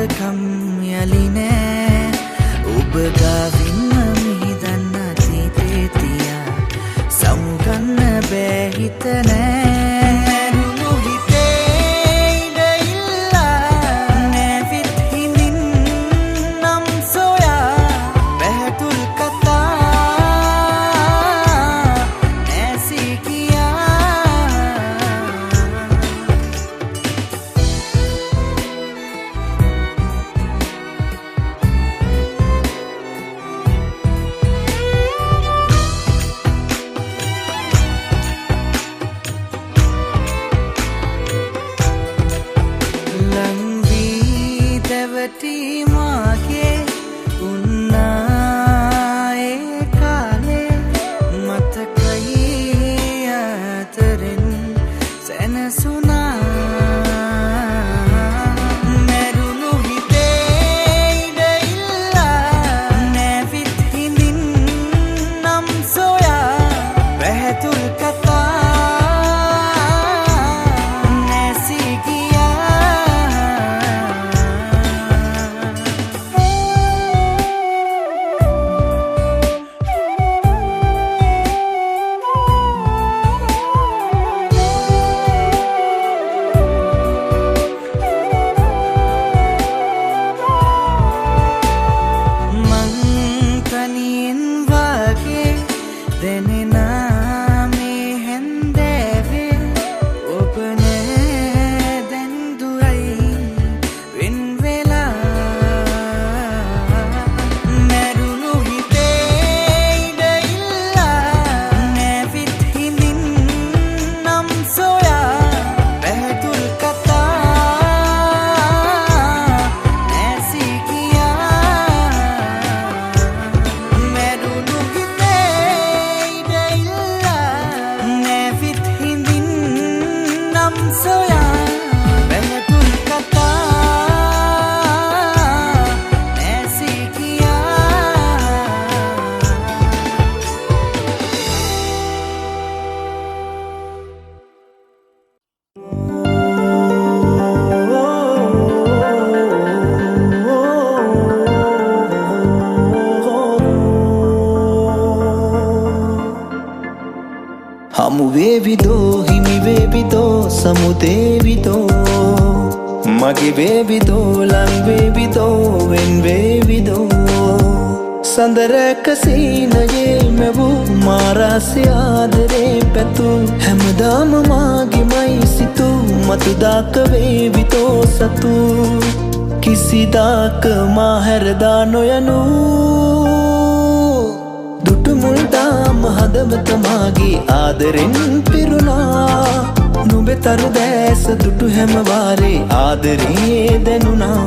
මතකම් යලිනෑ ඔබ ගාවින්ම මිහිදන්න අතීතේ තියා සමුගන්න බෑ හිත නෑ කිසිදාක මාහැරදා නොයනු දුටු මුල්දාම හදවත මාගේ ආදරෙන් පිරුණා නුඹතරු දැස දුටු හැම වාරේ ආදරේ දැනුණා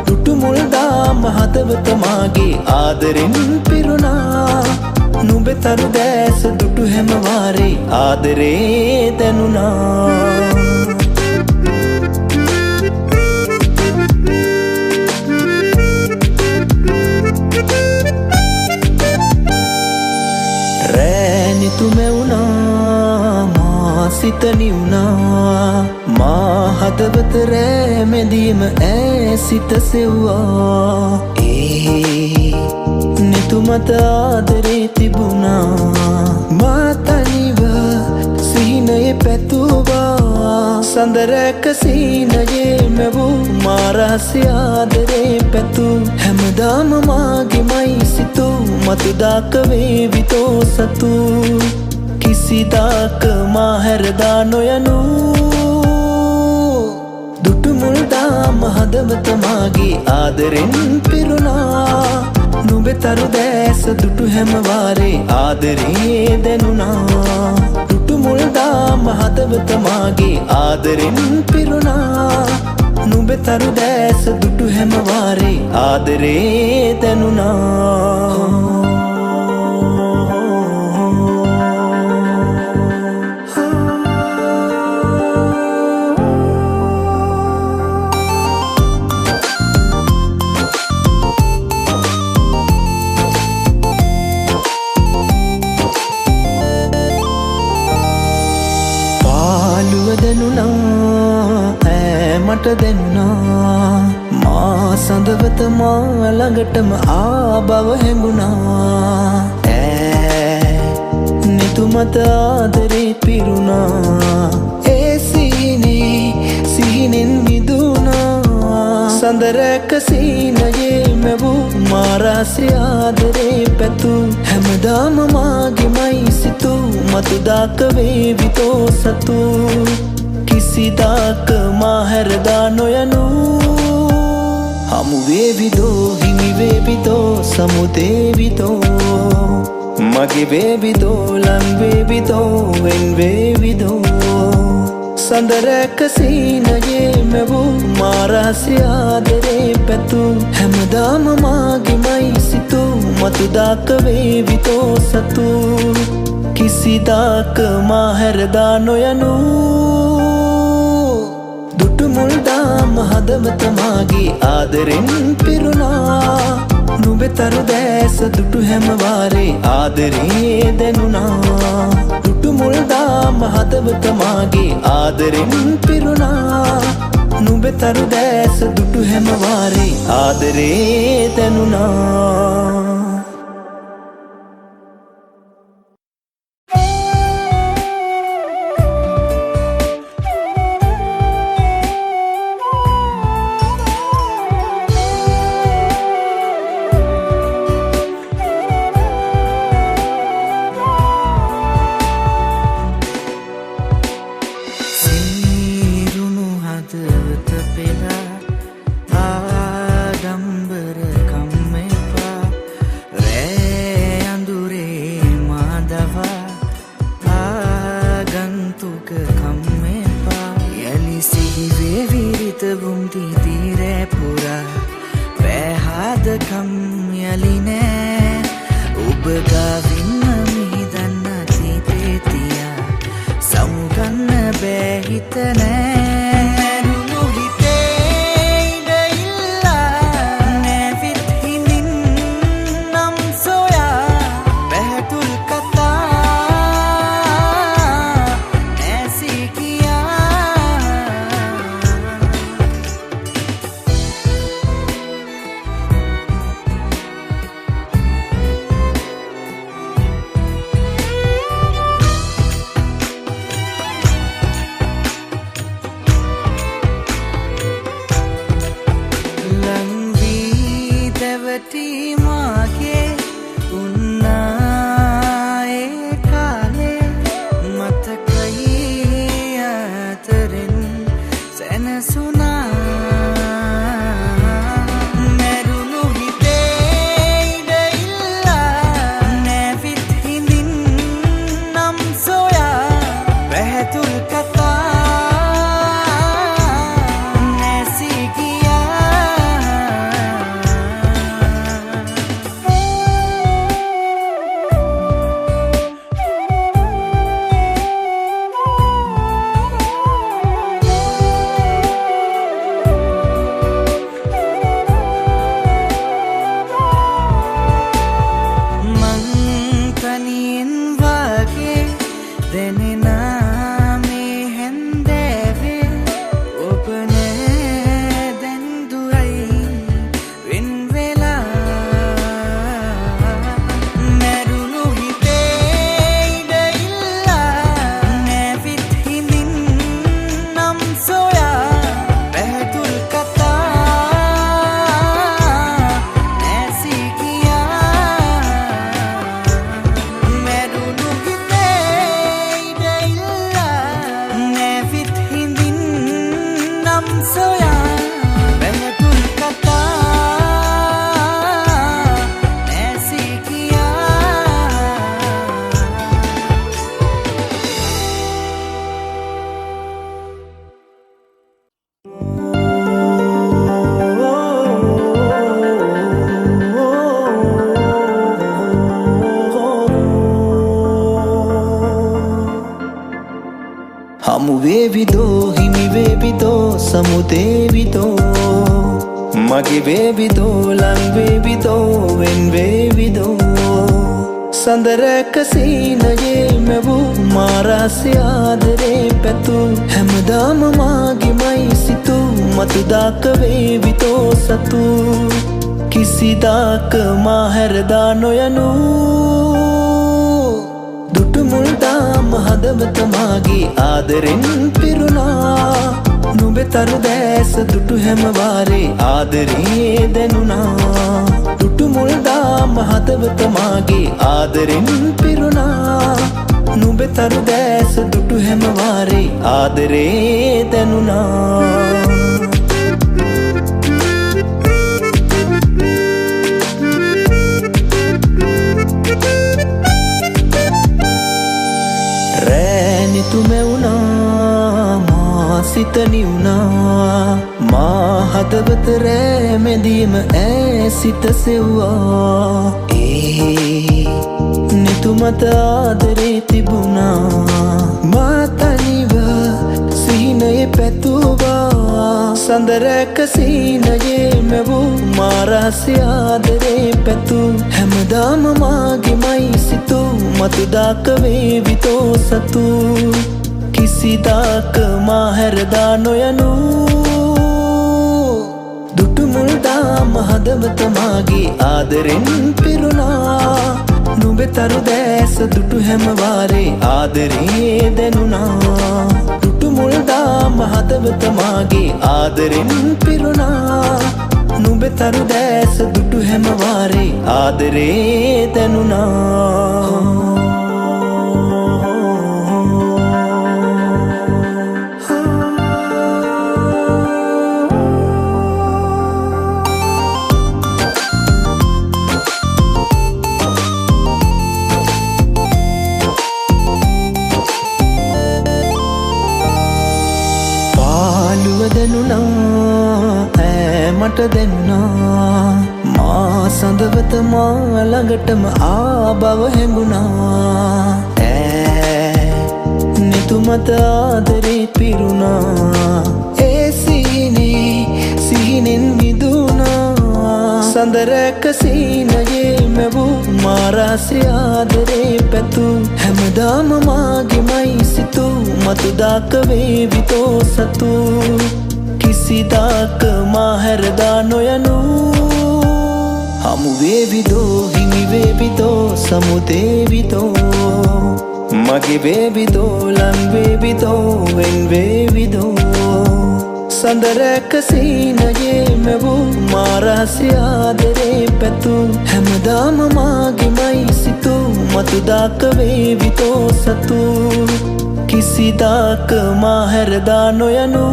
දුටු මුල්දාම හදවත මාගේ ආදරෙන් පිරුණා නුඹතරු දැස දුටු හැම වාරේ ආදරේ දැනුණා සිතනි වුණා මා හදවත රෑ මෙදීම ඈ සිත සෙව්වා නිතුමත ආදරේ තිබුණා මා තනිව සිහිනයේ පැතුවා සඳරැක සීනයේ මැවූ මා රහස්‍ය ආදරේ පැතු හැමදාම මාගෙමයි සිතූ මතුදාක වේවිතෝ සතු කිසිදාක මාහැරදා නොයනු දුටු මුල්දාම හදවත මාගේ ආදරෙන් පිරුණා නුඹතරු දැස දුටු හැම වාරේ ආදරේ දැනුණා දුටු මුල්දාම හදවත මාගේ ආදරෙන් පිරුණා නුඹතරු දැස දුටු හැම වාරේ ආදරේ දැනුණා මට දෙන්නා මා සඳවත මා ළඟටම ආබව හැඟුණා නිතුමත ආදරේ පිරුණා ඒ සිහිනෙන් මිදුණා සඳරැක සීනයේ මැවූ මාරාසේ ආදරේ පැතු හැමදාම මාගෙමයි සිතු මතුදාක වේවිතෝ සතු කිසිදාක මා හැරදා නොයනු හමු වේවිදෝ හිමි වේවිදෝ සමුදේවිදෝ මගේ වේවිදෝ ලං වේවිදෝ වෙන් වේවිදෝ සඳරැක සීනයේ මැවූ මාරාසේ ආදරේ පැතු හැමදාම මාගෙමයි සිතු මතුදාක වේවිතෝ සතු කිසිදාක මා හැරදා නොයනු දුටුමුල්දාම හදවත මාගේ ආදරෙන් පිරුණා නුඹතරු දැස දුටු හැම වාරේ ආදරේ දැනුණා දුටුමුල්දාම හදවත මාගේ ආදරෙන් පිරුණා නුඹතරු දැස දුටු හැම වාරේ ආදරේ දැනුණා වේවිදෝ හිමි වේවිදෝ සමුදේවිදෝ මගේ වේවිදෝ ලං වේවිදෝ වෙන් වේවිදෝ සඳරැක සීනයේ මැවූ මාරහසේ ආදරේ පැතු හැමදාම මාගෙමයි සිතු මතුදාක වේවිතෝ සතු කිසිදාක මා හැරදා නොයනු දුටු මුල්දාම හදවත මාගේ ආදරෙන් පිරුණා නුඹේ තරු දැස දුටු හැම වාරේ ආදරේ දැනුණා දුටු මුල්දාම හදවත මාගේ ආදරෙන් පිරුණා නුඹේ තරු දැස දුටු හැම වාරේ ආදරේ දැනුණා තුමෙවුනා මා සිතනි වුණා මා හදවත රෑ මැදීම ඈ සිත සෙව්වා නිතුමත ආදරේ තිබුණා මා තනිව සිහිනයේ පැතුවා සඳරැක සීනයේ මැවූ මාරහසේ ආදරේ පැතු හැමදාම මාගෙමයි සිතු මතුදාක වේවිතෝ සතු කිසිදාක මා හැරදා නොයනු දුටු මුල්දාම හදවත මාගේ ආදරෙන් පිරුණා නුඹේ තරු දැස දුටු හැම වාරේ ආදරේ දැනුණා දුටු මුල්දාම හදවත මාගේ ආදරෙන් පිරුණා නුඹේ තරු දැස දුටු හැම වාරේ ආදරේ දැනුණා මට දැනුණා මා සඳවත මා ළඟටම ආබව හැඟුණා නිතුමත ආදරේ පිරුණා ඒ සිහිනෙන් මිදුණා සඳරැක සීනයේ මැවූ මාරහසේ ආදරේ පැතු හැමදාම මාගෙමයි සිතු මතුදාක වේවිතෝ සතු කිසිදාක මා හැරදා නොයනු හමු වේවිදෝ හිමි වේවිදෝ සමුදේවිදෝ මගේ වේවිදෝ ලං වේවිදෝ වෙන් වේවිදෝ සඳරැක සීනයේ මැවූ මාරහසේ ආදරේ පැතු හැමදාම මාගෙමයි සිතු මතුදාක වේවිතෝ සතු කිසිදාක මා හැරදා නොයනු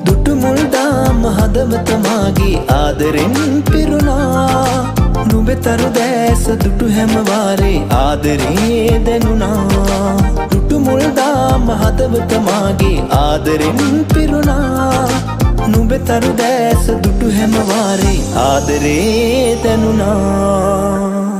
දුටු මුල්දාම හදවත මාගේ ආදරෙන් පිරුණා නුඹේ තරු දැස දුටු හැම වාරේ ආදරේ දැනුණා දුටු මුල්දාම හදවත මාගේ ආදරෙන් පිරුණා නුඹේ තරු දැස දුටු හැම වාරේ ආදරේ දැනුණා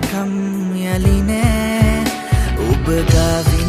Kam yaline ubgavi